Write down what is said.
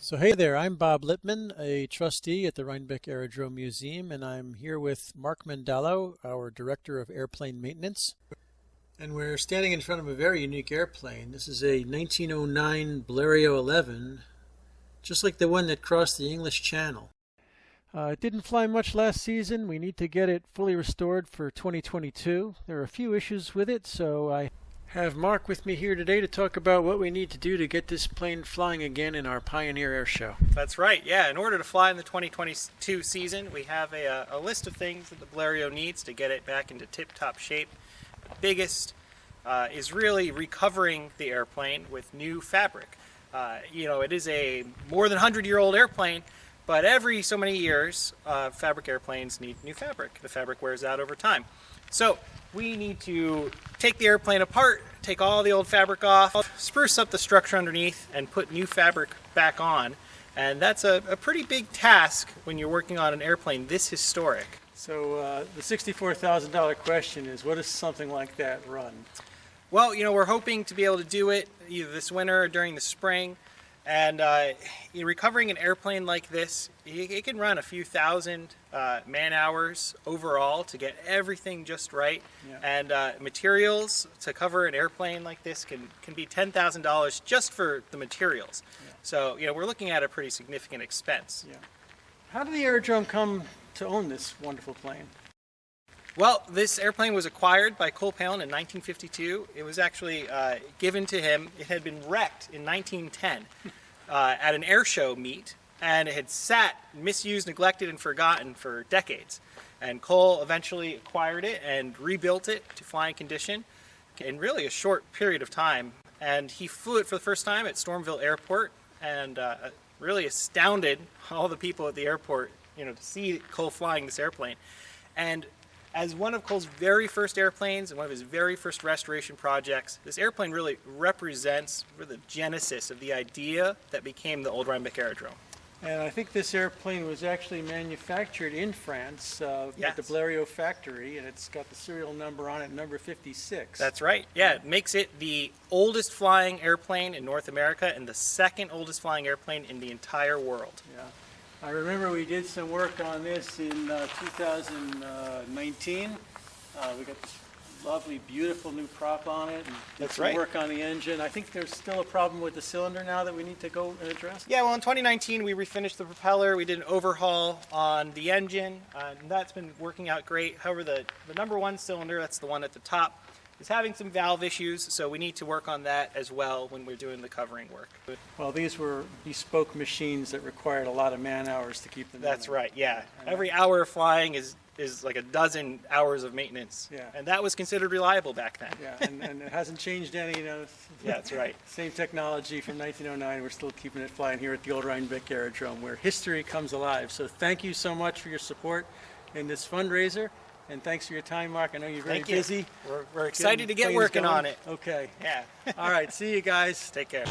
So hey there, I'm Bob Lippman, a trustee at the Rhinebeck Aerodrome Museum, and I'm here with Mark Mandalo, our Director of Airplane Maintenance. And we're standing in front of a very unique airplane. This is a 1909 Bleriot 11, just like the one that crossed the English Channel. It didn't fly much last season. We need to get it fully restored for 2022. There are a few issues with it, so I have Mark with me here today to talk about what we need to do to get this plane flying again in our Pioneer Air Show. That's right, yeah. In order to fly in the 2022 season, we have a list of things that the Bleriot needs to get it back into tip-top shape. The biggest is really recovering the airplane with new fabric. It is a more than 100-year-old airplane, but every so many years, fabric airplanes need new fabric. The fabric wears out over time. So we need to take the airplane apart, take all the old fabric off, spruce up the structure underneath, and put new fabric back on. And that's a pretty big task when you're working on an airplane this historic. So the $64,000 question is, what does something like that run? Well, we're hoping to be able to do it either this winter or during the spring. And recovering an airplane like this, it can run a few thousand man-hours overall to get everything just right. Yeah. And materials to cover an airplane like this can be $10,000 just for the materials. Yeah. So, we're looking at a pretty significant expense. Yeah. How did the aerodrome come to own this wonderful plane? Well, this airplane was acquired by Cole Palin in 1952. It was actually given to him. It had been wrecked in 1910 at an air show meet, and it had sat misused, neglected, and forgotten for decades. And Cole eventually acquired it and rebuilt it to flying condition in really a short period of time. And he flew it for the first time at Stormville Airport, and really astounded all the people at the airport, to see Cole flying this airplane. And as one of Cole's very first airplanes and one of his very first restoration projects, this airplane really represents the genesis of the idea that became the old Rhinebeck Aerodrome. And I think this airplane was actually manufactured in France Yes. at the Bleriot factory, and it's got the serial number on it, number 56. That's right. Yeah, it makes it the oldest flying airplane in North America and the second oldest flying airplane in the entire world. Yeah. I remember we did some work on this in 2019. We got this lovely, beautiful new prop on it, and did That's some right. work on the engine. I think there's still a problem with the cylinder now that we need to go and address. Yeah, well, in 2019, we refinished the propeller. We did an overhaul on the engine, and that's been working out great. However, the number one cylinder, that's the one at the top, is having some valve issues, so we need to work on that as well when we're doing the covering work. Well, these were bespoke machines that required a lot of man hours to keep them That's running. right, yeah. Every hour of flying is like a dozen hours of maintenance. Yeah. And that was considered reliable back then. Yeah, and it hasn't changed any, Yeah, that's right. Same technology from 1909. We're still keeping it flying here at the old Rhinebeck Aerodrome, where history comes alive. So thank you so much for your support in this fundraiser. And thanks for your time, Mark. I know you're very busy. We're excited to get working on it. Okay. Yeah. All right. See you guys. Take care.